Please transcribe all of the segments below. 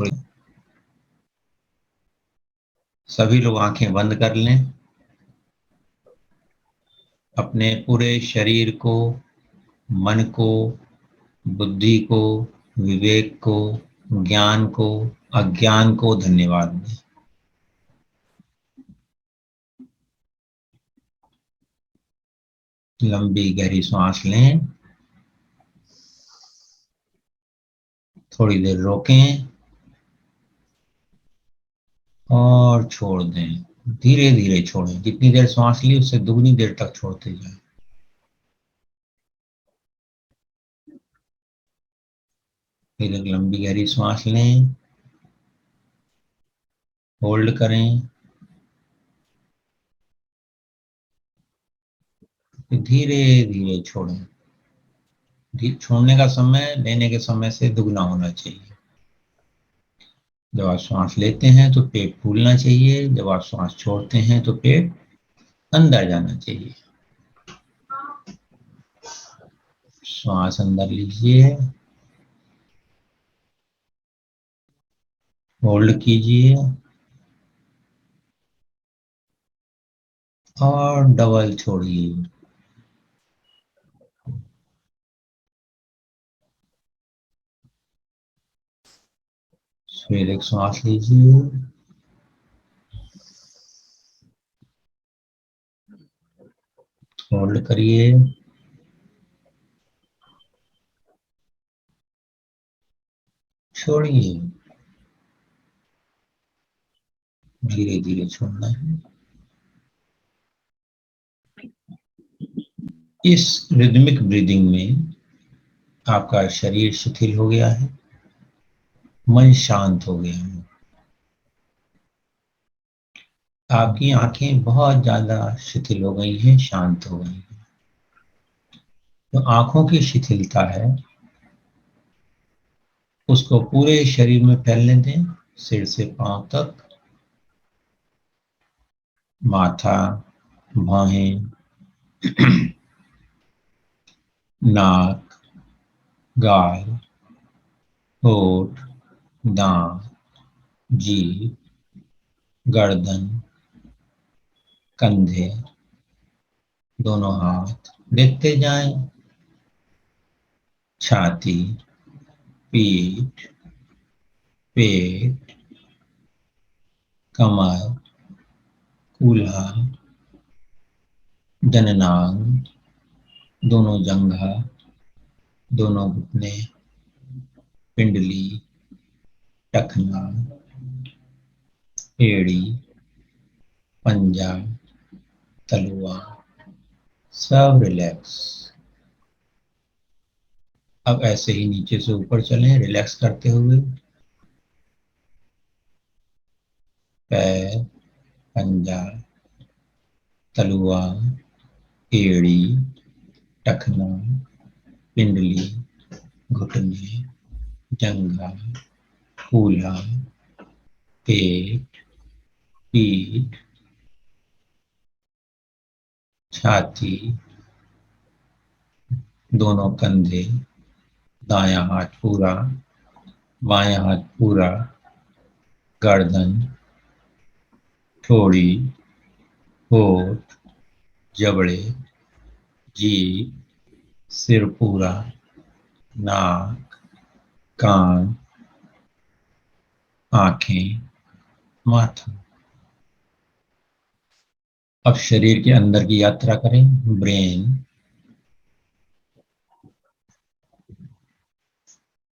थोड़ी सभी लोग आंखें बंद कर लें। अपने पूरे शरीर को, मन को, बुद्धि को, विवेक को, ज्ञान को, अज्ञान को धन्यवाद दें। लंबी गहरी सांस लें, थोड़ी देर रोकें और छोड़ दें। धीरे धीरे छोड़ें, जितनी देर सांस ली उससे दुगनी देर तक छोड़ते जाएं। फिर एक लंबी गहरी सांस लें, होल्ड करें, फिर धीरे धीरे छोड़ें। छोड़ने का समय लेने के समय से दुगना होना चाहिए। जब आप सांस लेते हैं तो पेट फूलना चाहिए, जब आप सांस छोड़ते हैं तो पेट अंदर जाना चाहिए। सांस अंदर लीजिए, होल्ड कीजिए और डबल छोड़िए। फिर एक सांस लीजिए, होल्ड करिए, छोड़िए। धीरे धीरे छोड़ना है। इस रिदमिक ब्रीदिंग में आपका शरीर शिथिल हो गया है, मन शांत हो गया है। आपकी आंखें बहुत ज्यादा शिथिल हो गई हैं, शांत हो गई हैं। तो आंखों की शिथिलता है उसको पूरे शरीर में फैलने दें, सिर से पांव तक, माथा, बाहें, नाक, गाल, होठ, दांत, जीभ, गर्दन, कंधे, दोनों हाथ देखते जाएं, छाती, पीठ, पेट, कमर, कूल्हा, जननांग, दोनों जंघा, दोनों घुटने, पिंडली, टखना, एड़ी, पंजा, तलुआ, सब रिलैक्स। अब ऐसे ही नीचे से ऊपर चलें रिलैक्स करते हुए। पैर, पंजा, तलुआ, एड़ी, टखना, पिंडली, घुटने, जंघा, कूल्हा, पेट, पीठ, छाती, दोनों कंधे, दायां हाथ पूरा, बायां हाथ पूरा, गर्दन, ठोड़ी, होठ, जबड़े, जीभ, सिर पूरा, नाक, कान, आंखें, माथा। अब शरीर के अंदर की यात्रा करें। ब्रेन,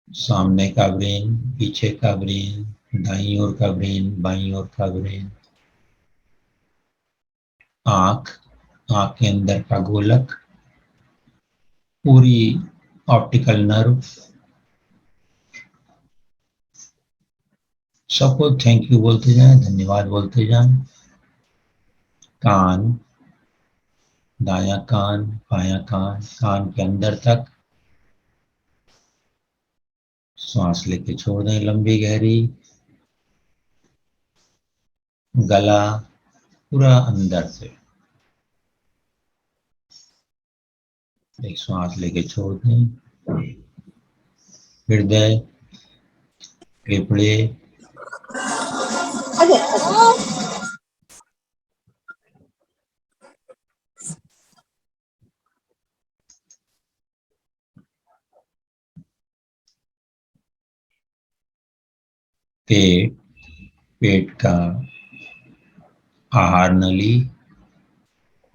सामने का ब्रेन, पीछे का ब्रेन, दाईं ओर का ब्रेन, बाईं ओर का ब्रेन, आंख, आंख के अंदर का गोलक, पूरी ऑप्टिकल नर्व। सबको थैंक यू बोलते जाएं, धन्यवाद बोलते जाएं। कान, दायां कान, बायां कान, कान के अंदर तक सांस लेके छोड़ दें लंबी गहरी। गला पूरा अंदर से एक सांस लेके छोड़ दें। हृदय, फेफड़े, पेट, पेट का आहार नली,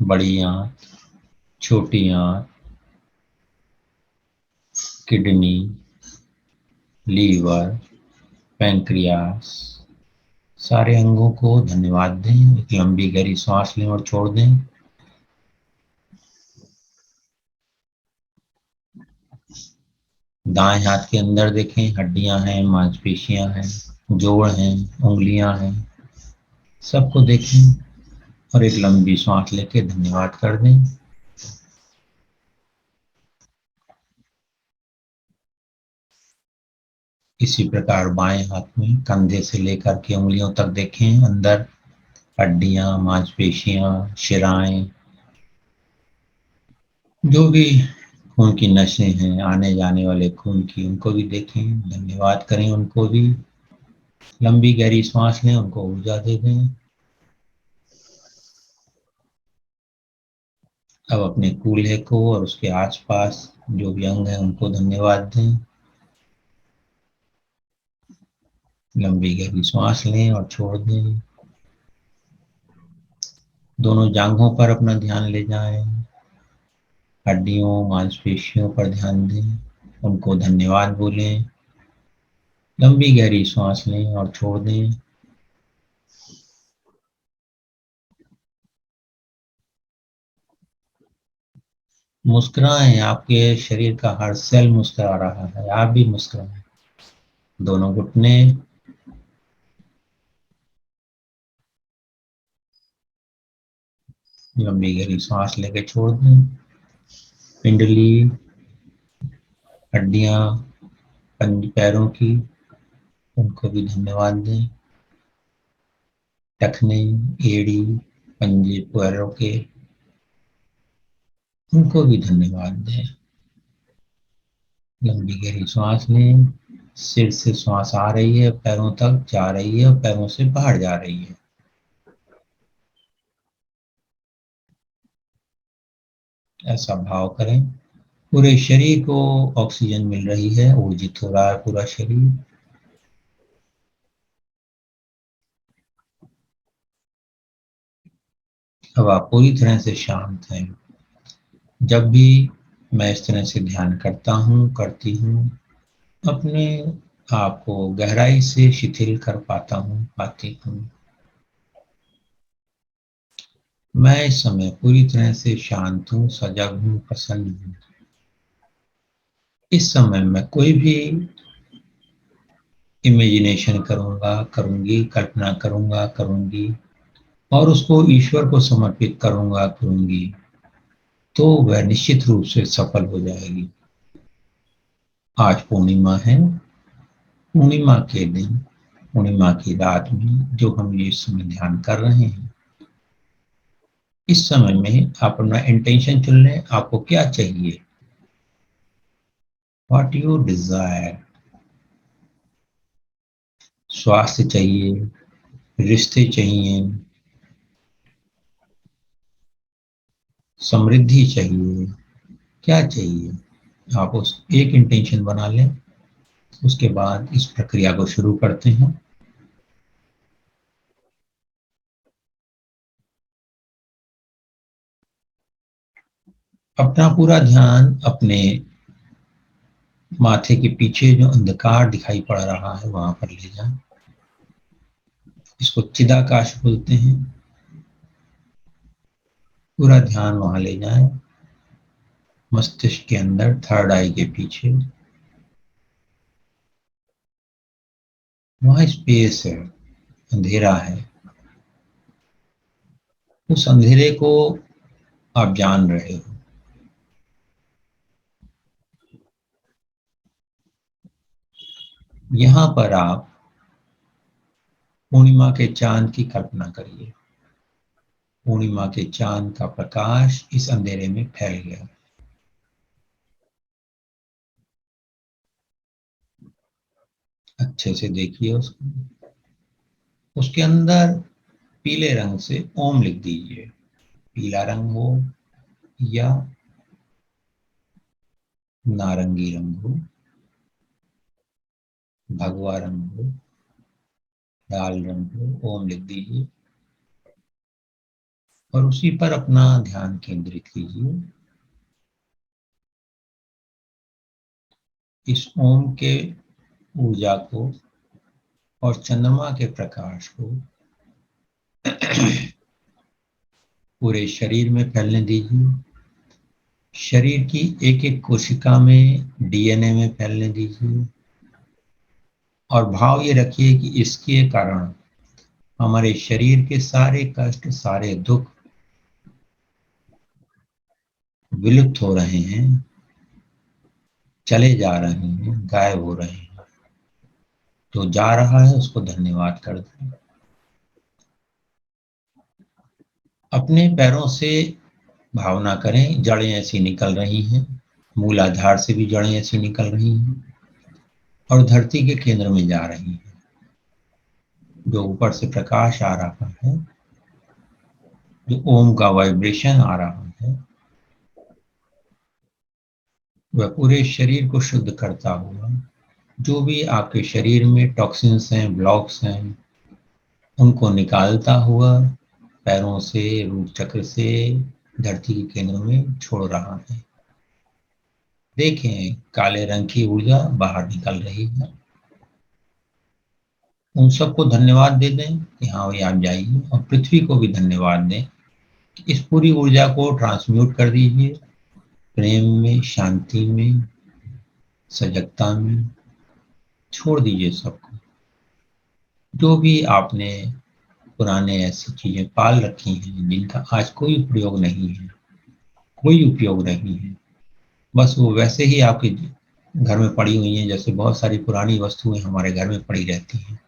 बड़ी आंत, छोटी आंत, किडनी, लीवर, पैंक्रियास, सारे अंगों को धन्यवाद दें। एक लंबी गहरी सांस लें और छोड़ दें। दाएं हाथ के अंदर देखें, हड्डियां हैं, मांसपेशियां हैं, जोड़ हैं, उंगलियां हैं, सबको देखें और एक लंबी सांस लेके धन्यवाद कर दें। इसी प्रकार बाएं हाथ में कंधे से लेकर के उंगलियों तक देखें, अंदर हड्डियां, मांसपेशियां, शिराएं, जो भी खून की नसें हैं, आने जाने वाले खून की, उनको भी देखें, धन्यवाद करें उनको भी। लंबी गहरी सांस लें, उनको ऊर्जा दे दें। अब अपने कूल्हे को और उसके आसपास जो भी अंग हैं उनको धन्यवाद दें। लंबी गहरी सांस लें और छोड़ दें। दोनों जांघों पर अपना ध्यान ले जाएं, हड्डियों, मांसपेशियों पर ध्यान दें, उनको धन्यवाद बोलें। लंबी गहरी सांस लें और छोड़ दें। मुस्कुराएं, आपके शरीर का हर सेल मुस्कुरा रहा है, आप भी मुस्कुराएं। दोनों घुटने, लंबी गहरी सांस लेके छोड़ दें। पिंडली, हड्डियां, पैरों की, उनको भी धन्यवाद दें। टखने, एड़ी, पंजे पैरों के, उनको भी धन्यवाद दें। लंबी गहरी सांस लें। सिर से सांस आ रही है, पैरों तक जा रही है और पैरों से बाहर जा रही है। ऐसा भाव करें। पूरे शरीर को ऑक्सीजन मिल रही है, ऊर्जित हो रहा है पूरा शरीर। अब आप पूरी तरह से शांत हैं। जब भी मैं इस तरह से ध्यान करता हूँ, करती हूँ, अपने आप को गहराई से शिथिल कर पाता हूँ, पाती हूँ। मैं इस समय पूरी तरह से शांत हूँ, सजग हूँ, प्रसन्न हूँ। इस समय मैं कोई भी इमेजिनेशन करूँगा, करूँगी, कल्पना करूँगा, करूँगी और उसको ईश्वर को समर्पित करूँगा, करूँगी, तो वह निश्चित रूप से सफल हो जाएगी। आज पूर्णिमा है। पूर्णिमा के दिन, पूर्णिमा की रात में जो हम ये समय ध्यान कर रहे हैं, इस समय में आप अपना इंटेंशन चुन लें, आपको क्या चाहिए, व्हाट यू डिजायर। स्वास्थ्य चाहिए, रिश्ते चाहिए, समृद्धि चाहिए, क्या चाहिए। आप उस एक इंटेंशन बना लें, उसके बाद इस प्रक्रिया को शुरू करते हैं। अपना पूरा ध्यान अपने माथे के पीछे जो अंधकार दिखाई पड़ रहा है वहां पर ले जाएं। इसको चिदाकाश बोलते हैं। पूरा ध्यान वहां ले जाएं, मस्तिष्क के अंदर, थर्ड आई के पीछे। वहां स्पेस है, अंधेरा है। उस अंधेरे को आप जान रहे हो। यहां पर आप पूर्णिमा के चांद की कल्पना करिए। पूर्णिमा के चांद का प्रकाश इस अंधेरे में फैल गया। अच्छे से देखिए उसको। उसके अंदर पीले रंग से ओम लिख दीजिए। पीला रंग हो या नारंगी रंग हो, भगवा रंग हो, लाल रंग हो, ओम लिख दीजिए और उसी पर अपना ध्यान केंद्रित कीजिए। इस ओम के ऊर्जा को और चंद्रमा के प्रकाश को पूरे शरीर में फैलने दीजिए। शरीर की एक एक कोशिका में, डीएनए में फैलने दीजिए और भाव ये रखिए कि इसके कारण हमारे शरीर के सारे कष्ट, सारे दुख विलुप्त हो रहे हैं, चले जा रहे हैं, गायब हो रहे हैं। जो जा रहा है उसको धन्यवाद कर दें। अपने पैरों से भावना करें, जड़ें ऐसी निकल रही हैं, मूलाधार से भी जड़ें ऐसी निकल रही हैं और धरती के केंद्र में जा रही हैं। जो ऊपर से प्रकाश आ रहा है, जो ओम का वाइब्रेशन आ रहा है, वह पूरे शरीर को शुद्ध करता हुआ, जो भी आपके शरीर में टॉक्सिन्स हैं, ब्लॉक्स हैं, उनको निकालता हुआ पैरों से, रूट चक्र से धरती के केंद्र में छोड़ रहा है। देखें, काले रंग की ऊर्जा बाहर निकल रही है। उन सबको धन्यवाद दे दें कि हाँ भाई आप जाइए, और पृथ्वी को भी धन्यवाद दें कि इस पूरी ऊर्जा को ट्रांसम्यूट कर दीजिए प्रेम में, शांति में, सजगता में। छोड़ दीजिए सबको। जो भी आपने पुराने ऐसी चीजें पाल रखी हैं जिनका आज कोई प्रयोग नहीं है, कोई उपयोग नहीं है, बस वो वैसे ही आपके घर में पड़ी हुई हैं, जैसे बहुत सारी पुरानी वस्तुएं हमारे घर में पड़ी रहती हैं,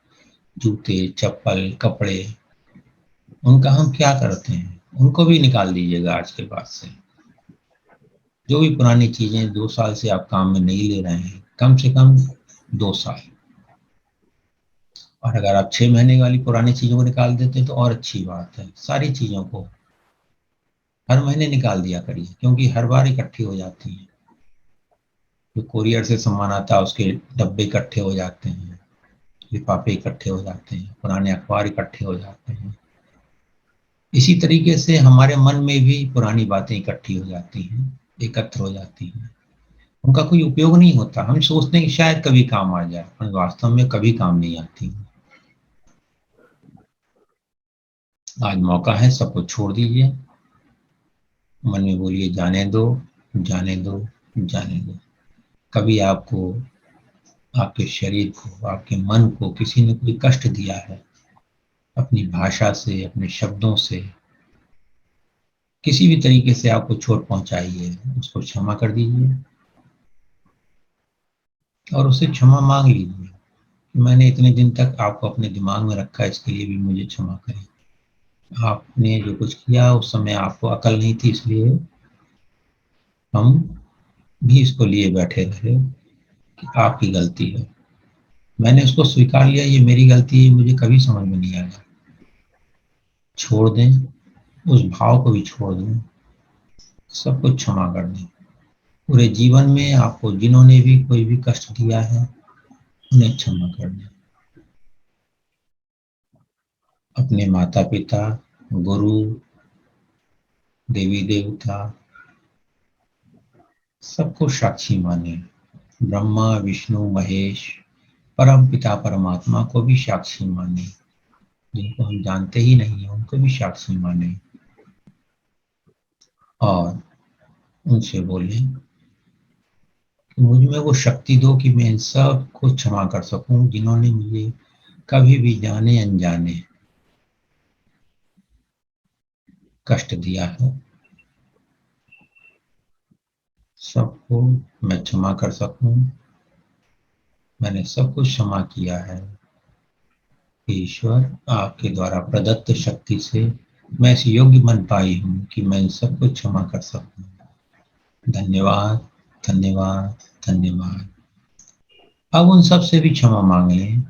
जूते, चप्पल, कपड़े। उनका हम क्या करते हैं? उनको भी निकाल दीजिएगा आज के बाद से। जो भी पुरानी चीजें 2 साल से आप काम में नहीं ले रहे हैं, कम से कम 2 साल। और अगर आप 6 महीने वाली पुरानी चीजों को निकाल देते हैं तो और अच्छी बात है। सारी चीजों को हर महीने निकाल दिया करिए, क्योंकि हर बार इकट्ठी हो जाती हैं। जो कोरियर से सामान आता है उसके डब्बे इकट्ठे हो जाते हैं, लिफाफे इकट्ठे हो जाते हैं, पुराने अखबार इकट्ठे हो जाते हैं। इसी तरीके से हमारे मन में भी पुरानी बातें इकट्ठी हो जाती हैं, एकत्र हो जाती हैं। उनका कोई उपयोग नहीं होता। हम सोचते हैं कि शायद कभी काम आ जाए, पर वास्तव में कभी काम नहीं आती। आज मौका है, सबको छोड़ दीजिए। मन में बोलिए जाने दो, जाने दो, जाने दो। कभी आपको, आपके शरीर को, आपके मन को किसी ने कोई कष्ट दिया है, अपनी भाषा से, अपने शब्दों से, किसी भी तरीके से आपको चोट पहुंचाई है, उसको क्षमा कर दीजिए और उससे क्षमा मांग लीजिए कि मैंने इतने दिन तक आपको अपने दिमाग में रखा, इसके लिए भी मुझे क्षमा करें। आपने जो कुछ किया उस समय आपको अकल नहीं थी, इसलिए हम भी इसको लिए बैठे रहे कि आपकी गलती है। मैंने उसको स्वीकार लिया, ये मेरी गलती है, मुझे कभी समझ में नहीं आया। छोड़ दें, उस भाव को भी छोड़ दें, सब कुछ क्षमा कर दें। पूरे जीवन में आपको जिन्होंने भी कोई भी कष्ट दिया है, उन्हें क्षमा कर दें। अपने माता पिता, गुरु, देवी देवता, सबको साक्षी माने। ब्रह्मा, विष्णु, महेश, परम पिता परमात्मा को भी साक्षी माने। जिनको हम जानते ही नहीं है उनको भी साक्षी माने और उनसे बोले कि मुझ में वो शक्ति दो कि मैं इन सब को क्षमा कर सकूं जिन्होंने मुझे कभी भी जाने अनजाने कष्ट दिया है। सबको मैं क्षमा कर सकूं। मैंने सब कुछ क्षमा किया है। ईश्वर, आपके द्वारा प्रदत्त शक्ति से मैं इस योग्य बन पाई हूँ कि मैं इन सबको क्षमा कर सकूं। धन्यवाद, धन्यवाद, धन्यवाद। अब उन सब से भी क्षमा मांग लें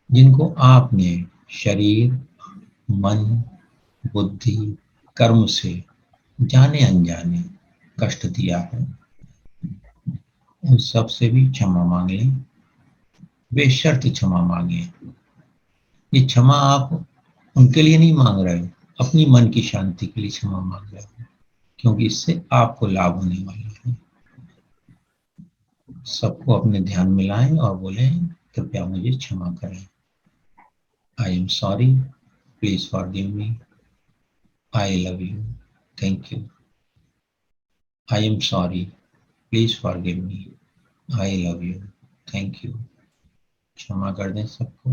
जिनको आपने शरीर, मन, बुद्धि, कर्म से जाने अनजाने कष्ट दिया है। उन सब से भी क्षमा मांग लें, बेशर्त क्षमा मांगे। ये क्षमा आप उनके लिए नहीं मांग रहे हो, अपनी मन की शांति के लिए क्षमा मांग रहे हो, क्योंकि इससे आपको लाभ होने वाला है। सबको अपने ध्यान में लाएं और बोलें, कृपया मुझे क्षमा करें। I am sorry, please forgive me, I love you, thank you. I am sorry, please forgive me, I love you, thank you. क्षमा कर दें सबको।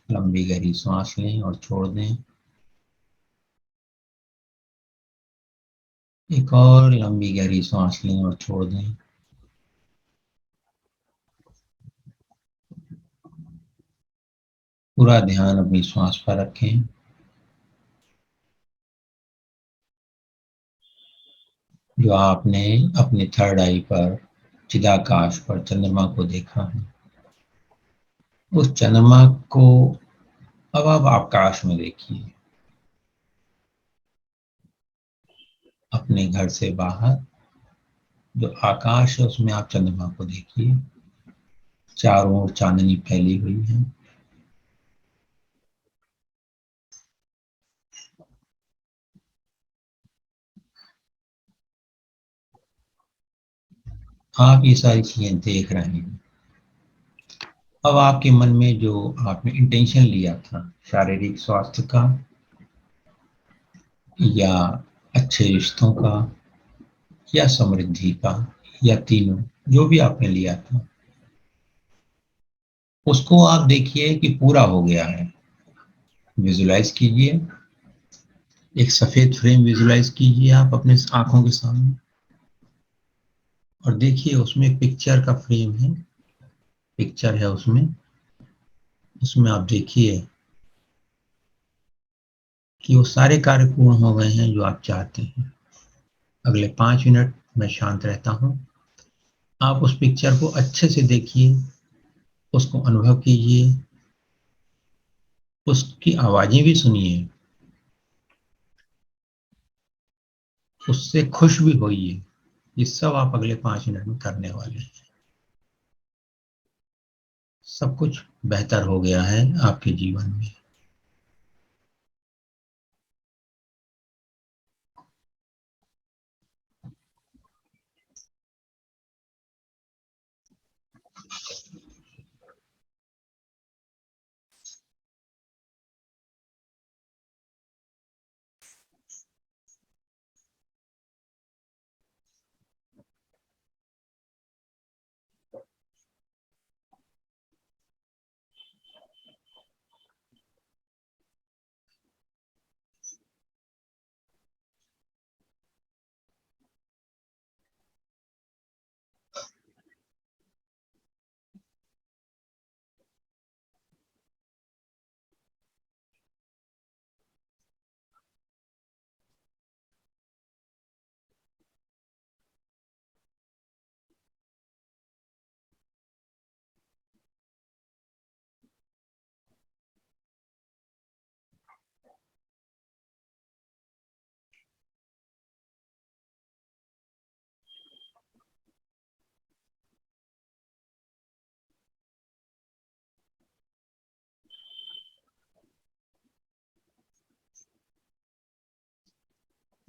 लंबी गहरी सांस लें और छोड़ दें। एक और लंबी गहरी सांस लें और छोड़ दें। पूरा ध्यान अपनी श्वास पर रखें। जो आपने अपने थर्ड आई पर चिदाकाश पर चंद्रमा को देखा है, उस चंद्रमा को अब आप आकाश में देखिए। अपने घर से बाहर जो आकाश है उसमें आप चंद्रमा को देखिए। चारों ओर चांदनी फैली हुई है। आप ये सारी चीजें देख रहे हैं। अब आपके मन में जो आपने इंटेंशन लिया था शारीरिक स्वास्थ्य का या अच्छे रिश्तों का या समृद्धि का या तीनों, जो भी आपने लिया था, उसको आप देखिए कि पूरा हो गया है। विजुलाइज कीजिए, एक सफेद फ्रेम विजुलाइज कीजिए आप अपने आंखों के सामने और देखिए उसमें एक पिक्चर का फ्रेम है। पिक्चर है उसमें। उसमें आप देखिए कि वो सारे कार्य पूर्ण हो गए हैं जो आप चाहते हैं। अगले 5 मिनट मैं शांत रहता हूँ। आप उस पिक्चर को अच्छे से देखिए, उसको अनुभव कीजिए, उसकी आवाजें भी सुनिए, उससे खुश भी होइए। ये सब आप अगले 5 मिनट में करने वाले हैं। सब कुछ बेहतर हो गया है आपके जीवन में।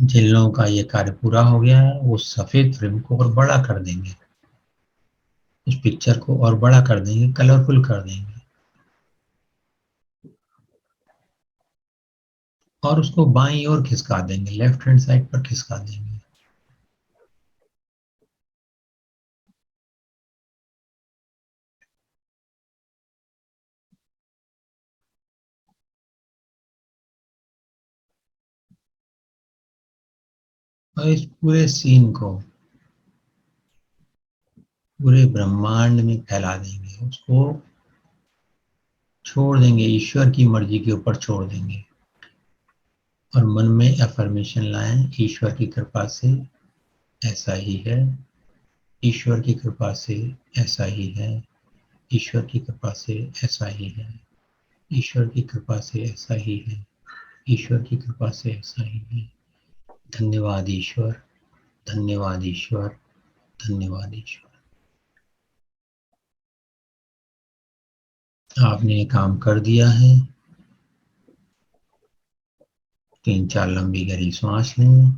जिन लोगों का ये कार्य पूरा हो गया है वो सफेद फ्रेम को और बड़ा कर देंगे, उस पिक्चर को और बड़ा कर देंगे, कलरफुल कर देंगे और उसको बाईं ओर खिसका देंगे, लेफ्ट हैंड साइड पर खिसका देंगे। और इस पूरे सीन को पूरे ब्रह्मांड में फैला देंगे, उसको छोड़ देंगे, ईश्वर की मर्जी के ऊपर छोड़ देंगे और मन में अफर्मेशन लाएं, ईश्वर की कृपा से ऐसा ही है, ईश्वर की कृपा से ऐसा ही है, ईश्वर की कृपा से ऐसा ही है, ईश्वर की कृपा से ऐसा ही है, ईश्वर की कृपा से ऐसा ही है। धन्यवाद ईश्वर, धन्यवाद ईश्वर, धन्यवाद ईश्वर। आपने ये काम कर दिया है। 3-4 लंबी गहरी सांस लें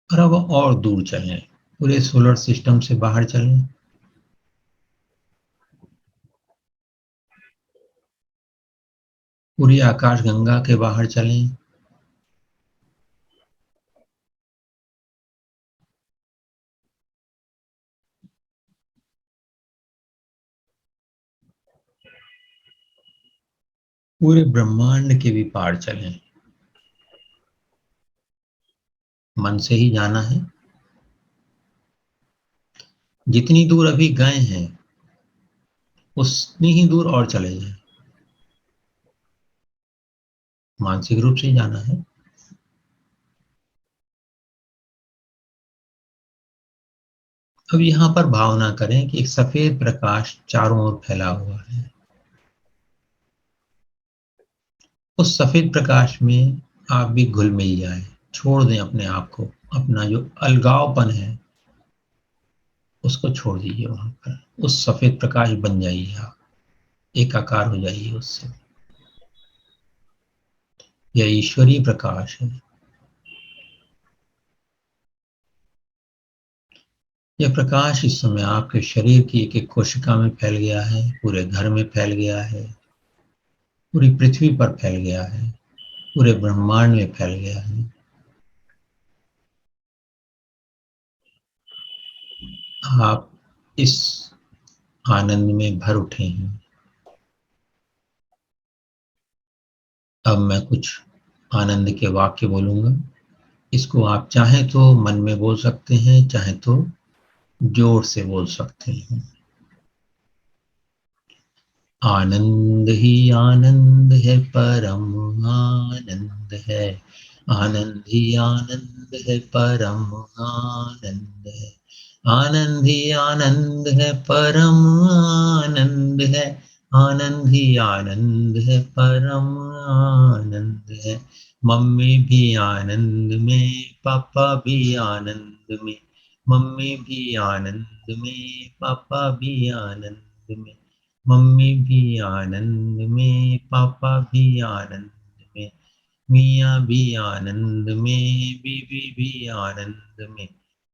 और अब और दूर चलें, पूरे सोलर सिस्टम से बाहर चलें। पूरी आकाश गंगा के बाहर चलें। पूरे ब्रह्मांड के भी पार चलें। मन से ही जाना है। जितनी दूर अभी गए हैं उतनी ही दूर और चले जाएं। मानसिक रूप से ही जाना है। अब यहाँ पर भावना करें कि एक सफेद प्रकाश चारों ओर फैला हुआ है। उस सफेद प्रकाश में आप भी घुल मिल जाए, छोड़ दें अपने आप को, अपना जो अलगावपन है उसको छोड़ दीजिए। वहां पर उस सफेद प्रकाश बन जाइए, आप एकाकार हो जाइए उससे। यह ईश्वरीय प्रकाश है। यह प्रकाश इस समय आपके शरीर की एक एक कोशिका में फैल गया है, पूरे घर में फैल गया है, पूरी पृथ्वी पर फैल गया है, पूरे ब्रह्मांड में फैल गया है। आप इस आनंद में भर उठे हैं। अब मैं कुछ आनंद के वाक्य बोलूंगा। इसको आप चाहें तो मन में बोल सकते हैं, चाहे तो जोर से बोल सकते हैं। आनंद ही आनंद है, परम आनंद है। आनंद ही आनंद है, परम आनंद है। आनंद ही आनंद है, परम आनंद है। आनंद ही आनंद है, परम आनंद है। मम्मी भी आनंद में, पापा भी आनंद में। मम्मी भी आनंद में, पापा भी आनंद में। मम्मी भी आनंद में, पापा भी आनंद में। मियाँ भी आनंद में, बीवी भी आनंद में।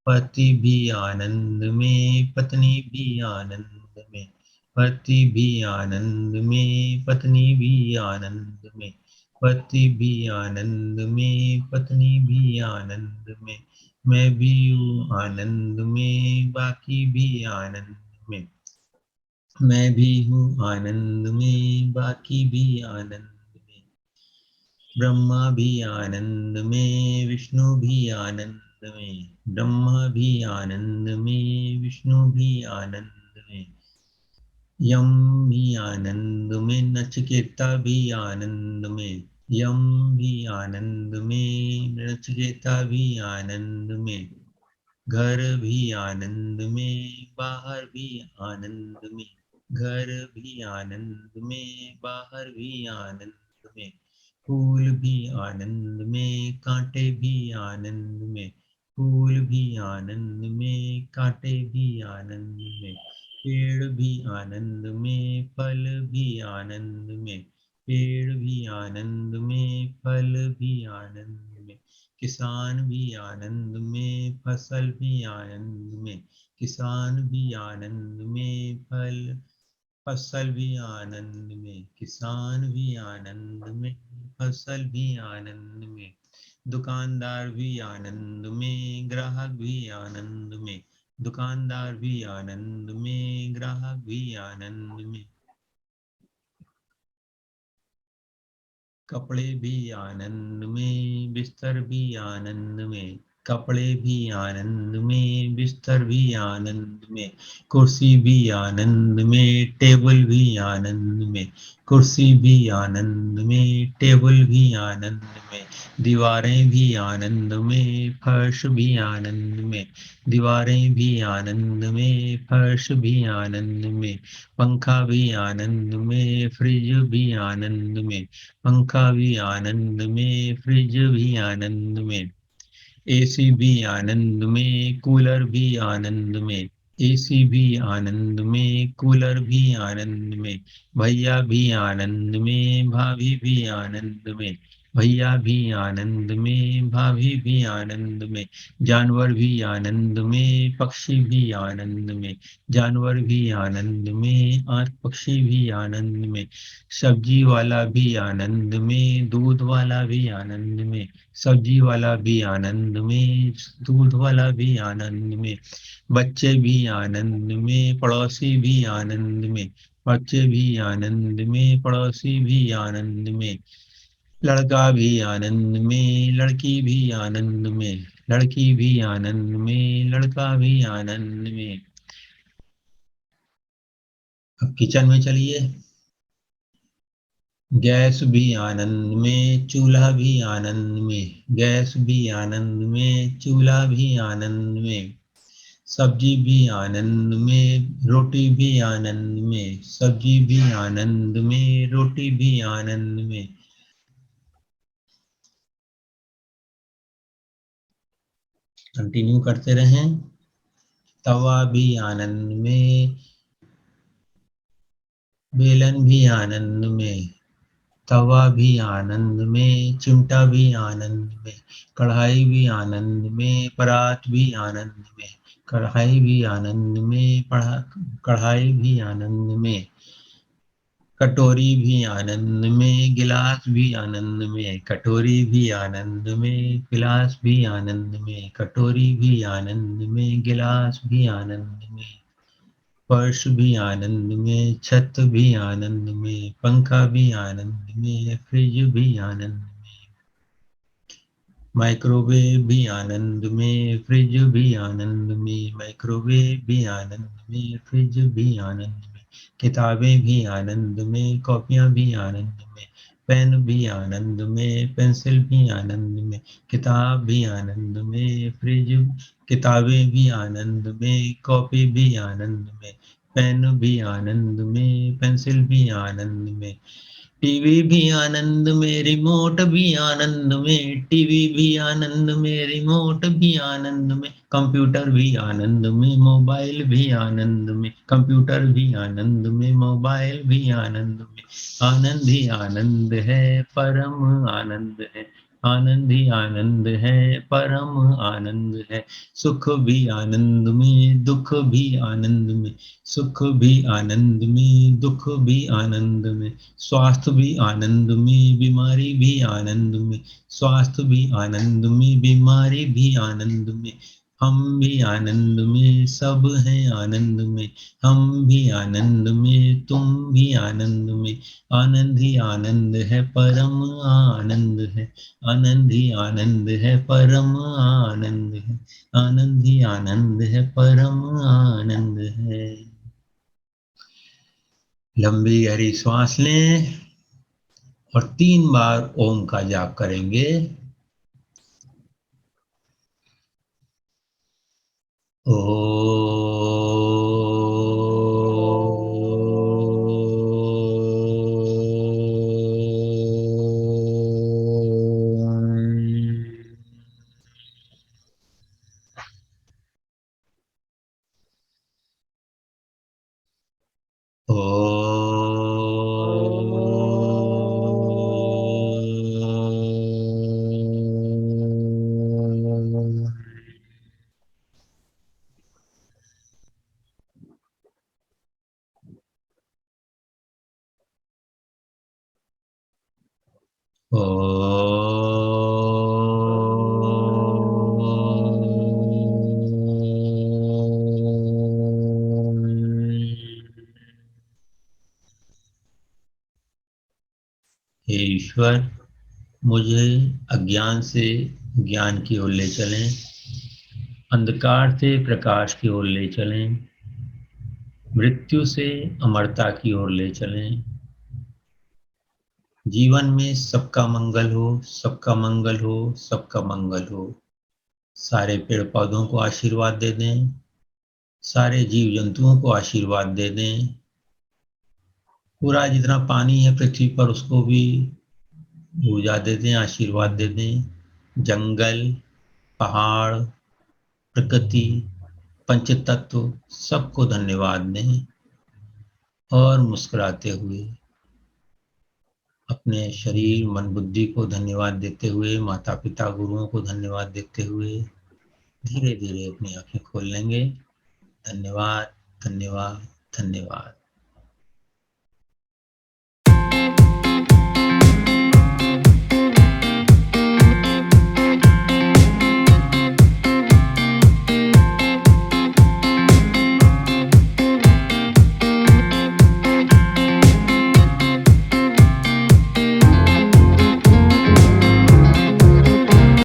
पति भी आनंद में, पत्नी भी आनंद में। पति भी आनंद में, पत्नी भी आनंद में। पति भी आनंद में, पत्नी भी आनंद में। मैं भी हूँ आनंद में, बाकी भी आनंद में। मैं भी हूँ आनंद में, बाकी भी आनंद में। ब्रह्मा भी आनंद में, विष्णु भी आनंद में। ब्रह्मा भी आनंद में, विष्णु भी आनंद में। यम भी आनंद में, नचिकेता भी आनंद में। यम भी आनंद में, नचिकेता भी आनंद में। घर भी आनंद में, बाहर भी आनंद में। घर भी आनंद में, बाहर भी आनंद में। फूल भी आनंद में, कांटे भी आनंद में। फूल भी आनंद में, कांटे भी आनंद में। पेड़ भी आनंद में, फल भी आनंद में। पेड़ भी आनंद में, फल भी आनंद में। किसान भी आनंद में, फसल भी आनंद में। किसान भी आनंद में, फसल भी आनंद में। किसान भी आनंद में, फसल भी आनंद में। दुकानदार भी आनंद में, ग्राहक भी आनंद में। दुकानदार भी आनंद में, ग्राहक भी आनंद में। कपड़े भी आनंद में, बिस्तर भी आनंद में। कपड़े भी आनंद में, बिस्तर भी आनंद में, कुर्सी भी आनंद में, टेबल भी आनंद में, कुर्सी भी आनंद में, टेबल भी आनंद में, दीवारें भी आनंद में, फर्श भी आनंद में, दीवारें भी आनंद में, फर्श भी आनंद में, पंखा भी आनंद में, फ्रिज भी आनंद में, पंखा भी आनंद में, फ्रिज भी आनंद में, एसी भी आनंद में, कूलर भी आनंद में, एसी भी आनंद में, कूलर भी आनंद में, भैया भी आनंद में, भाभी भी आनंद में, भैया भी आनंद में, भाभी भी आनंद में, जानवर भी आनंद में, पक्षी भी आनंद में, जानवर भी आनंद में, और पक्षी भी आनंद में, सब्जी वाला भी आनंद में, दूध वाला भी आनंद में, सब्जी वाला भी आनंद में, दूध वाला भी आनंद में, बच्चे भी आनंद में, पड़ोसी भी आनंद में, बच्चे भी आनंद में, पड़ोसी भी आनंद में, लड़का भी आनंद में, लड़की भी आनंद में, लड़की भी आनंद में, लड़का भी आनंद में। अब किचन में चलिए। गैस भी आनंद में, चूल्हा भी आनंद में, गैस भी आनंद में, चूल्हा भी आनंद में, सब्जी भी आनंद में, रोटी भी आनंद में, सब्जी भी आनंद में, रोटी भी आनंद में। कंटिन्यू करते रहें। तवा भी आनंद में, बेलन भी आनंद में, तवा भी आनंद में, चिमटा भी आनंद में, कढ़ाई भी आनंद में, परात भी आनंद में, कढ़ाई भी आनंद में, कढ़ाई भी आनंद में, कटोरी भी आनंद में, गिलास भी आनंद में, कटोरी भी आनंद में, गिलास भी आनंद में, कटोरी भी आनंद में, गिलास भी आनंद में, फर्श भी आनंद में, छत भी आनंद में, पंखा भी आनंद में, फ्रिज भी आनंद में, माइक्रोवेव भी आनंद में, फ्रिज भी आनंद में, माइक्रोवेव भी आनंद में, फ्रिज भी आनंद में, किताबें भी आनंद में, कॉपियां भी आनंद में, पेन भी आनंद में, पेंसिल भी आनंद में, किताब भी आनंद में, फ्रिज, किताबें भी आनंद में, कॉपी भी आनंद में, पेन भी आनंद में, पेंसिल भी आनंद में, टीवी भी आनंद में, रिमोट भी आनंद में, टीवी भी आनंद में, रिमोट भी आनंद में, कंप्यूटर भी आनंद में, मोबाइल भी आनंद में, कंप्यूटर भी आनंद में, मोबाइल भी आनंद में, आनंद ही आनंद है, परम आनंद है, आनंद ही आनंद है, परम आनंद है, सुख भी आनंद में, दुख भी आनंद में, सुख भी आनंद में, दुख भी आनंद में, स्वास्थ्य भी आनंद में, बीमारी भी आनंद में, स्वास्थ्य भी आनंद में, बीमारी भी आनंद में, हम भी आनंद में, सब हैं आनंद में, हम भी आनंद में, तुम भी आनंद में, आनंद ही आनंद है, परम आनंद है, आनंद ही आनंद है, परम आनंद है, आनंद ही आनंद है, परम आनंद है। लंबी गहरी श्वास लें और 3 बार ओम का जाप करेंगे। ओ हे ईश्वर, मुझे अज्ञान से ज्ञान की ओर ले चलें। अंधकार से प्रकाश की ओर ले चलें, मृत्यु से अमरता की ओर ले चलें। जीवन में सबका मंगल हो, सबका मंगल हो, सबका मंगल हो। सारे पेड़ पौधों को आशीर्वाद दे दें, सारे जीव जंतुओं को आशीर्वाद दे दें। पूरा जितना पानी है पृथ्वी पर उसको भी ऊर्जा दे दें, आशीर्वाद दे दें। जंगल, पहाड़, प्रकृति, पंचतत्व सबको धन्यवाद दें और मुस्कुराते हुए अपने शरीर मन बुद्धि को धन्यवाद देते हुए, माता पिता गुरुओं को धन्यवाद देते हुए धीरे धीरे अपनी आंखें खोल लेंगे। धन्यवाद, धन्यवाद, धन्यवाद।